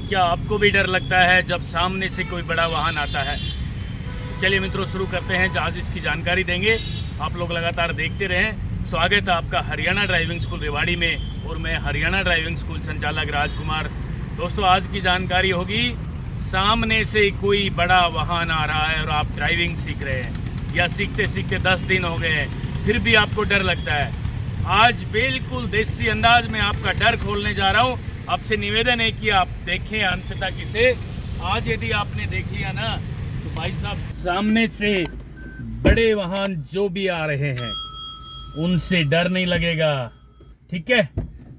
क्या आपको भी डर लगता है जब सामने से कोई बड़ा वाहन आता है? चलिए मित्रों, शुरू करते हैं। आज इसकी जानकारी देंगे, आप लोग लगातार देखते रहें। स्वागत है आपका हरियाणा ड्राइविंग स्कूल रेवाड़ी में और मैं हरियाणा ड्राइविंग स्कूल संचालक राजकुमार। दोस्तों, आज की जानकारी होगी, सामने से कोई बड़ा वाहन आ रहा है और आप ड्राइविंग सीख रहे हैं या सीखते सीखते 10 दिन हो गए हैं, फिर भी आपको डर लगता है। आज बिल्कुल देसी अंदाज में आपका डर खोलने जा रहा हूँ। आपसे निवेदन है कि आप देखें अंत तक इसे। आज यदि आपने देख लिया ना, तो भाई साहब, सामने से बड़े वाहन जो भी आ रहे हैं उनसे डर नहीं लगेगा। ठीक है,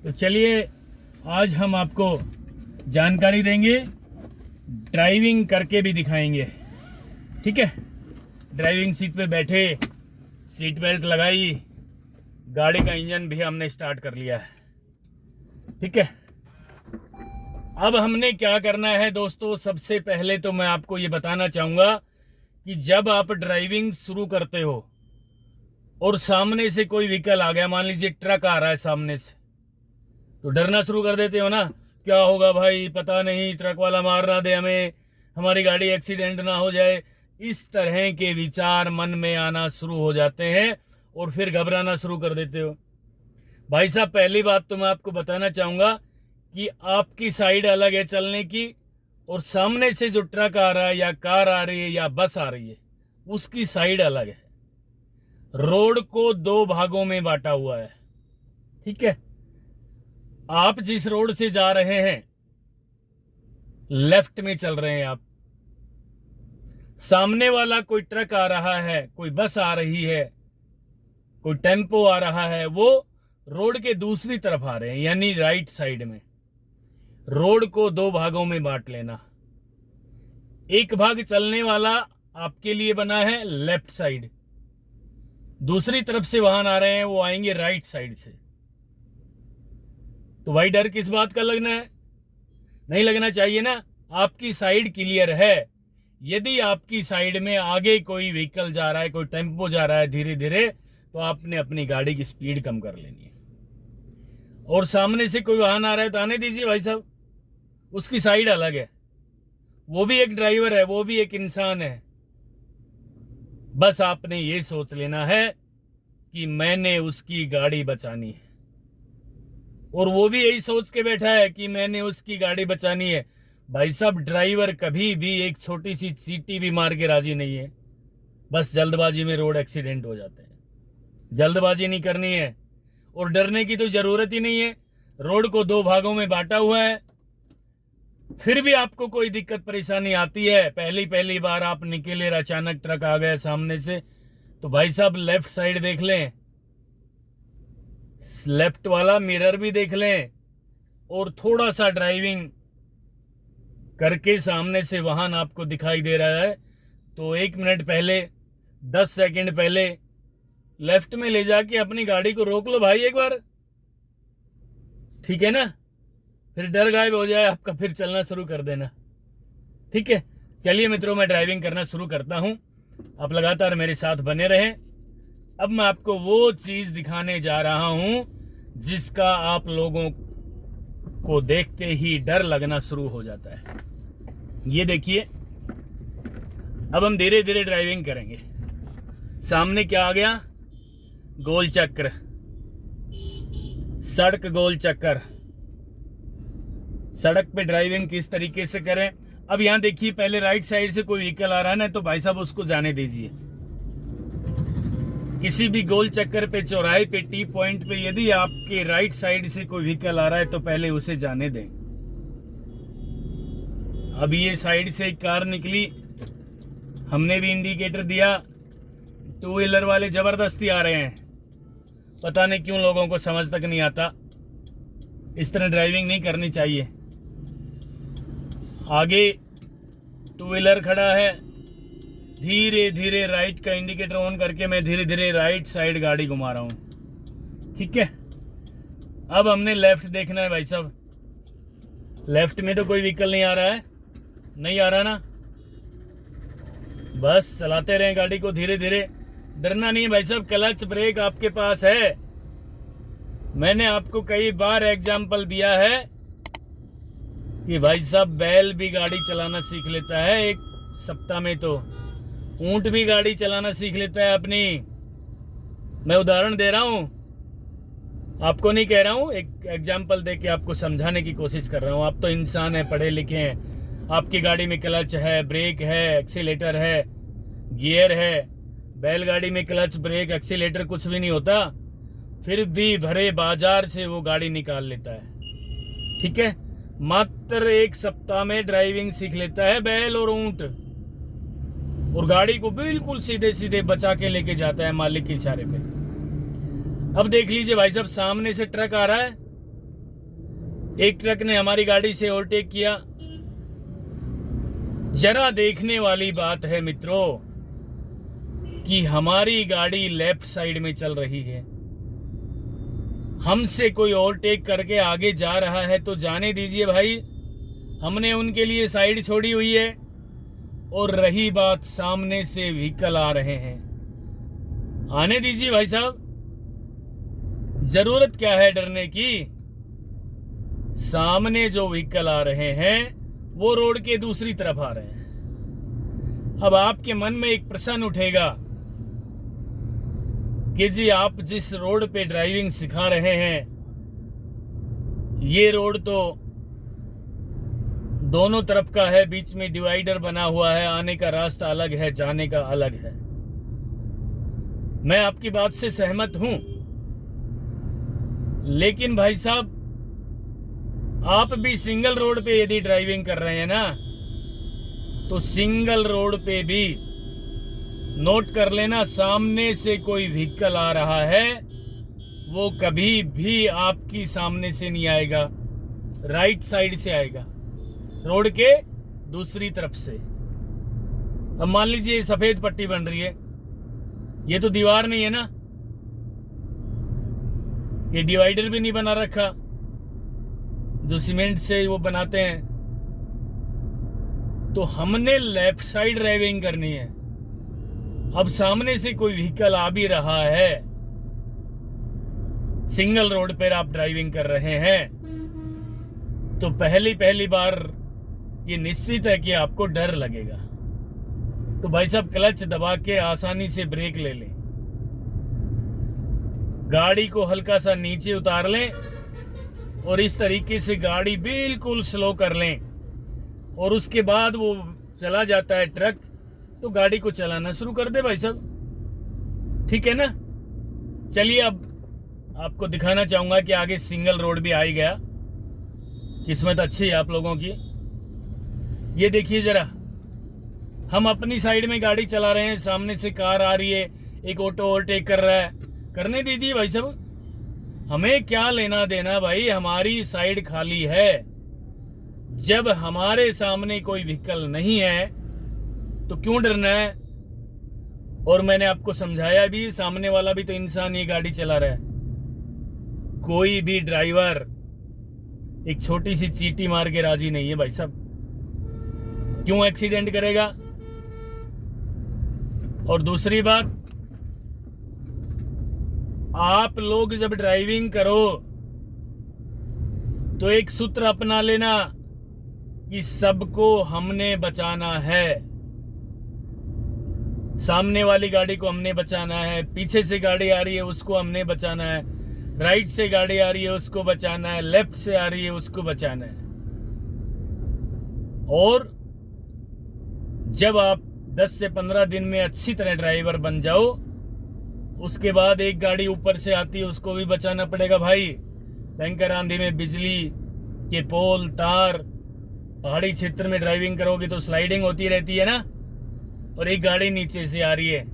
तो चलिए आज हम आपको जानकारी देंगे, ड्राइविंग करके भी दिखाएंगे। ठीक है, ड्राइविंग सीट पे बैठे, सीट बेल्ट लगाई, गाड़ी का इंजन भी हमने स्टार्ट कर लिया है। ठीक है, अब हमने क्या करना है दोस्तों, सबसे पहले तो मैं आपको ये बताना चाहूँगा कि जब आप ड्राइविंग शुरू करते हो और सामने से कोई व्हीकल आ गया, मान लीजिए ट्रक आ रहा है सामने से, तो डरना शुरू कर देते हो ना। क्या होगा भाई, पता नहीं, ट्रक वाला मार ना दे हमें, हमारी गाड़ी एक्सीडेंट ना हो जाए। इस तरह के विचार मन में आना शुरू हो जाते हैं और फिर घबराना शुरू कर देते हो। भाई साहब, पहली बात तो मैं आपको बताना चाहूँगा कि आपकी साइड अलग है चलने की, और सामने से जो ट्रक आ रहा है या कार आ रही है या बस आ रही है, उसकी साइड अलग है। रोड को 2 भागों में बांटा हुआ है। ठीक है, आप जिस रोड से जा रहे हैं, लेफ्ट में चल रहे हैं आप, सामने वाला कोई ट्रक आ रहा है, कोई बस आ रही है, कोई टेम्पो आ रहा है, वो रोड के दूसरी तरफ आ रहे हैं, यानी राइट साइड में। रोड को 2 भागों में बांट लेना। एक भाग चलने वाला आपके लिए बना है लेफ्ट साइड, दूसरी तरफ से वाहन आ रहे हैं, वो आएंगे राइट साइड से। तो भाई, डर किस बात का लगना है? नहीं लगना चाहिए ना। आपकी साइड क्लियर है। यदि आपकी साइड में आगे कोई व्हीकल जा रहा है, कोई टेम्पो जा रहा है धीरे धीरे, तो आपने अपनी गाड़ी की स्पीड कम कर लेनी है। और सामने से कोई वाहन आ रहा है तो आने दीजिए भाई साहब, उसकी साइड अलग है। वो भी एक ड्राइवर है, वो भी एक इंसान है। बस आपने ये सोच लेना है कि मैंने उसकी गाड़ी बचानी है, और वो भी यही सोच के बैठा है कि मैंने उसकी गाड़ी बचानी है। भाई साहब, ड्राइवर कभी भी एक छोटी सी चींटी भी मार के राजी नहीं है। बस जल्दबाजी में रोड एक्सीडेंट हो जाते हैं। जल्दबाजी नहीं करनी है और डरने की तो जरूरत ही नहीं है। रोड को 2 भागों में बांटा हुआ है। फिर भी आपको कोई दिक्कत परेशानी आती है, पहली बार आप निकले, अचानक ट्रक आ गया सामने से, तो भाई साहब लेफ्ट साइड देख लें, लेफ्ट वाला मिरर भी देख लें, और थोड़ा सा ड्राइविंग करके सामने से वाहन आपको दिखाई दे रहा है तो 1 मिनट पहले, 10 सेकंड पहले लेफ्ट में ले जाके अपनी गाड़ी को रोक लो भाई एक बार। ठीक है ना, फिर डर गायब हो जाए आपका, फिर चलना शुरू कर देना। ठीक है, चलिए मित्रों, मैं ड्राइविंग करना शुरू करता हूं। आप लगातार मेरे साथ बने रहें। अब मैं आपको वो चीज दिखाने जा रहा हूं जिसका आप लोगों को देखते ही डर लगना शुरू हो जाता है। ये देखिए, अब हम धीरे धीरे ड्राइविंग करेंगे। सामने क्या आ गया? गोल चक्र, सड़क गोल चक्कर। सड़क पे ड्राइविंग किस तरीके से करें? अब यहां देखिए, पहले राइट साइड से कोई व्हीकल आ रहा है ना, तो भाई साहब उसको जाने दीजिए। किसी भी गोल चक्कर पे, चौराहे पे, टी पॉइंट पे, यदि आपके राइट साइड से कोई व्हीकल आ रहा है तो पहले उसे जाने दें। अब ये साइड से एक कार निकली, हमने भी इंडिकेटर दिया, 2 व्हीलर वाले जबरदस्ती आ रहे हैं। पता नहीं क्यों लोगों को समझ तक नहीं आता। इस तरह ड्राइविंग नहीं करनी चाहिए। आगे 2 व्हीलर खड़ा है, धीरे धीरे राइट का इंडिकेटर ऑन करके मैं धीरे धीरे राइट साइड गाड़ी घुमा रहा हूं। ठीक है, अब हमने लेफ्ट देखना है भाई साहब। लेफ्ट में तो कोई व्हीकल नहीं आ रहा है, नहीं आ रहा ना। बस चलाते रहें गाड़ी को धीरे धीरे, डरना नहीं है भाई साहब। क्लच ब्रेक आपके पास है। मैंने आपको कई बार एग्जाम्पल दिया है कि भाई साहब बैल भी गाड़ी चलाना सीख लेता है एक सप्ताह में, तो ऊंट भी गाड़ी चलाना सीख लेता है अपनी। मैं उदाहरण दे रहा हूं, आपको नहीं कह रहा हूं, एक एग्जाम्पल दे के आपको समझाने की कोशिश कर रहा हूं। आप तो इंसान हैं, पढ़े लिखे हैं, आपकी गाड़ी में क्लच है, ब्रेक है, एक्सीलेटर है, गियर है। बैलगाड़ी में क्लच, ब्रेक, एक्सीलेटर कुछ भी नहीं होता, फिर भी भरे बाजार से वो गाड़ी निकाल लेता है। ठीक है, मात्र एक सप्ताह में ड्राइविंग सीख लेता है बैल और ऊंट, और गाड़ी को बिल्कुल सीधे सीधे बचा के लेके जाता है मालिक के इशारे पे। अब देख लीजिए भाई साहब, सामने से ट्रक आ रहा है, एक ट्रक ने हमारी गाड़ी से ओवरटेक किया। जरा देखने वाली बात है मित्रों कि हमारी गाड़ी लेफ्ट साइड में चल रही है, हमसे कोई ओवरटेक करके आगे जा रहा है तो जाने दीजिए भाई, हमने उनके लिए साइड छोड़ी हुई है। और रही बात सामने से व्हीकल आ रहे हैं, आने दीजिए भाई साहब, जरूरत क्या है डरने की। सामने जो व्हीकल आ रहे हैं वो रोड के दूसरी तरफ आ रहे हैं। अब आपके मन में एक प्रश्न उठेगा कि जी आप जिस रोड पे ड्राइविंग सिखा रहे हैं, ये रोड तो दोनों तरफ का है, बीच में डिवाइडर बना हुआ है, आने का रास्ता अलग है, जाने का अलग है। मैं आपकी बात से सहमत हूं, लेकिन भाई साहब आप भी सिंगल रोड पे यदि ड्राइविंग कर रहे हैं ना, तो सिंगल रोड पे भी नोट कर लेना, सामने से कोई व्हीकल आ रहा है वो कभी भी आपकी सामने से नहीं आएगा, राइट साइड से आएगा, रोड के दूसरी तरफ से। अब मान लीजिए सफेद पट्टी बन रही है, ये तो दीवार नहीं है ना, ये डिवाइडर भी नहीं बना रखा जो सीमेंट से वो बनाते हैं, तो हमने लेफ्ट साइड ड्राइविंग करनी है। अब सामने से कोई व्हीकल आ भी रहा है, सिंगल रोड पर आप ड्राइविंग कर रहे हैं, तो पहली बार ये निश्चित है कि आपको डर लगेगा। तो भाई साहब क्लच दबा के आसानी से ब्रेक ले लें, गाड़ी को हल्का सा नीचे उतार लें और इस तरीके से गाड़ी बिल्कुल स्लो कर लें, और उसके बाद वो चला जाता है ट्रक, तो गाड़ी को चलाना शुरू कर दे भाई साहब। ठीक है ना। चलिए अब आपको दिखाना चाहूंगा कि आगे सिंगल रोड भी आ ही गया, किस्मत अच्छी है आप लोगों की। ये देखिए जरा, हम अपनी साइड में गाड़ी चला रहे हैं, सामने से कार आ रही है, एक ऑटो ओवरटेक कर रहा है, करने दीजिए भाई साहब, हमें क्या लेना देना भाई, हमारी साइड खाली है। जब हमारे सामने कोई व्हीकल नहीं है तो क्यों डरना है। और मैंने आपको समझाया भी, सामने वाला भी तो इंसान, ये गाड़ी चला रहा है। कोई भी ड्राइवर एक छोटी सी चींटी मार के राजी नहीं है भाई साहब, क्यों एक्सीडेंट करेगा। और दूसरी बात, आप लोग जब ड्राइविंग करो तो एक सूत्र अपना लेना कि सबको हमने बचाना है। सामने वाली गाड़ी को हमने बचाना है, पीछे से गाड़ी आ रही है उसको हमने बचाना है, राइट से गाड़ी आ रही है उसको बचाना है, लेफ्ट से आ रही है उसको बचाना है। और जब आप 10 से 15 दिन में अच्छी तरह ड्राइवर बन जाओ, उसके बाद एक गाड़ी ऊपर से आती है उसको भी बचाना पड़ेगा भाई। भयंकर आंधी में बिजली के पोल तार, पहाड़ी क्षेत्र में ड्राइविंग करोगे तो स्लाइडिंग होती रहती है ना, और एक गाड़ी नीचे से आ रही है,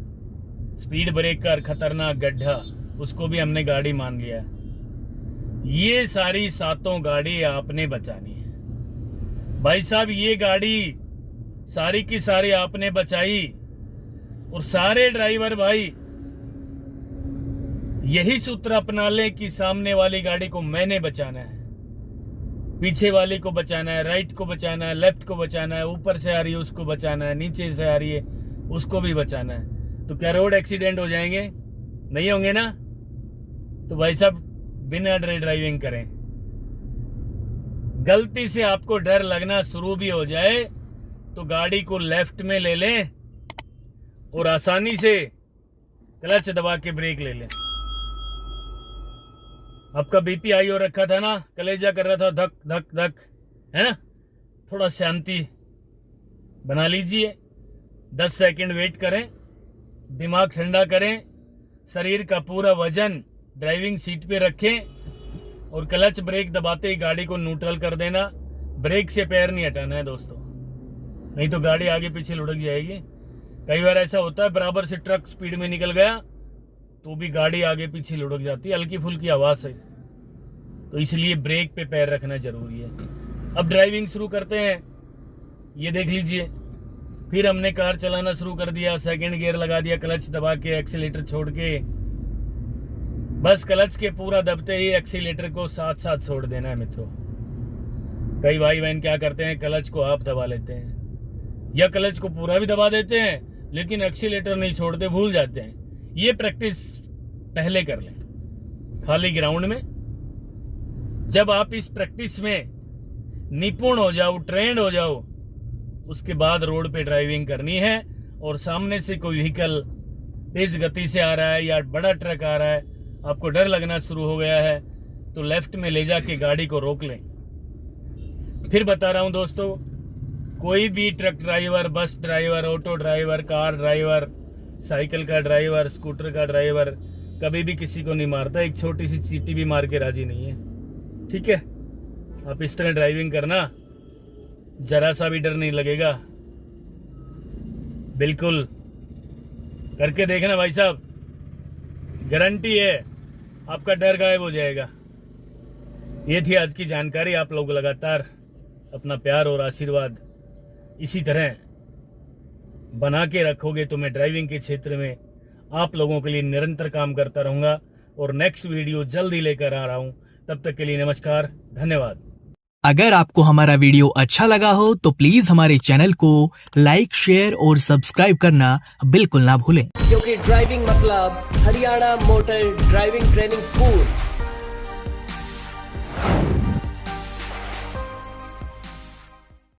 स्पीड ब्रेकर, खतरनाक गड्ढा, उसको भी हमने गाड़ी मान लिया है। ये सारी सातों गाड़ी आपने बचानी है भाई साहब। ये गाड़ी सारी की सारी आपने बचाई, और सारे ड्राइवर भाई यही सूत्र अपना लें कि सामने वाली गाड़ी को मैंने बचाना है, पीछे वाली को बचाना है, राइट को बचाना है, लेफ्ट को बचाना है, ऊपर से आ रही है उसको बचाना है, नीचे से आ रही है उसको भी बचाना है। तो क्या रोड एक्सीडेंट हो जाएंगे? नहीं होंगे ना। तो भाई साहब बिना डरे ड्राइविंग करें, गलती से आपको डर लगना शुरू भी हो जाए तो गाड़ी को लेफ्ट में ले लें और आसानी से क्लच दबा के ब्रेक ले लें। आपका बीपी हाई हो रखा था ना, कलेजा कर रहा था धक धक धक, है ना, थोड़ा शांति बना लीजिए। 10 सेकंड वेट करें, दिमाग ठंडा करें, शरीर का पूरा वजन ड्राइविंग सीट पे रखें और क्लच ब्रेक दबाते ही गाड़ी को न्यूट्रल कर देना। ब्रेक से पैर नहीं हटाना है दोस्तों, नहीं तो गाड़ी आगे पीछे लुढ़क जाएगी। कई बार ऐसा होता है बराबर से ट्रक स्पीड में निकल गया तो भी गाड़ी आगे पीछे लुढ़क जाती है, हल्की फुल्की आवाज से। तो इसलिए ब्रेक पे पैर रखना जरूरी है। अब ड्राइविंग शुरू करते हैं। ये देख लीजिए, फिर हमने कार चलाना शुरू कर दिया, सेकंड गियर लगा दिया, क्लच दबा के एक्सीलेटर छोड़ के, बस क्लच के पूरा दबते ही एक्सीलेटर को साथ साथ छोड़ देना है मित्रों। कई भाई बहन क्या करते हैं, क्लच को हाफ दबा लेते हैं या क्लच को पूरा भी दबा देते हैं लेकिन एक्सीलेटर नहीं छोड़ते, भूल जाते हैं। ये प्रैक्टिस पहले कर लें खाली ग्राउंड में। जब आप इस प्रैक्टिस में निपुण हो जाओ, ट्रेंड हो जाओ, उसके बाद रोड पे ड्राइविंग करनी है। और सामने से कोई व्हीकल तेज गति से आ रहा है या बड़ा ट्रक आ रहा है, आपको डर लगना शुरू हो गया है, तो लेफ्ट में ले जाके गाड़ी को रोक लें। फिर बता रहा हूं दोस्तों, कोई भी truck driver, bus driver, auto driver, car driver, cycle का ड्राइवर, स्कूटर का ड्राइवर कभी भी किसी को नहीं मारता, एक छोटी सी चींटी भी मार के राजी नहीं है। ठीक है, आप इस तरह ड्राइविंग करना, जरा सा भी डर नहीं लगेगा। बिल्कुल करके देखना भाई साहब, गारंटी है आपका डर गायब हो जाएगा। ये थी आज की जानकारी। आप लोग लगातार अपना प्यार और आशीर्वाद इसी तरह बना के रखोगे तो मैं ड्राइविंग के क्षेत्र में आप लोगों के लिए निरंतर काम करता रहूंगा और नेक्स्ट वीडियो जल्दी लेकर आ रहा हूं। तब तक के लिए नमस्कार, धन्यवाद। अगर आपको हमारा वीडियो अच्छा लगा हो तो प्लीज हमारे चैनल को लाइक, शेयर और सब्सक्राइब करना बिल्कुल ना भूलें, क्योंकि ड्राइविंग मतलब Haryana motor driving training school.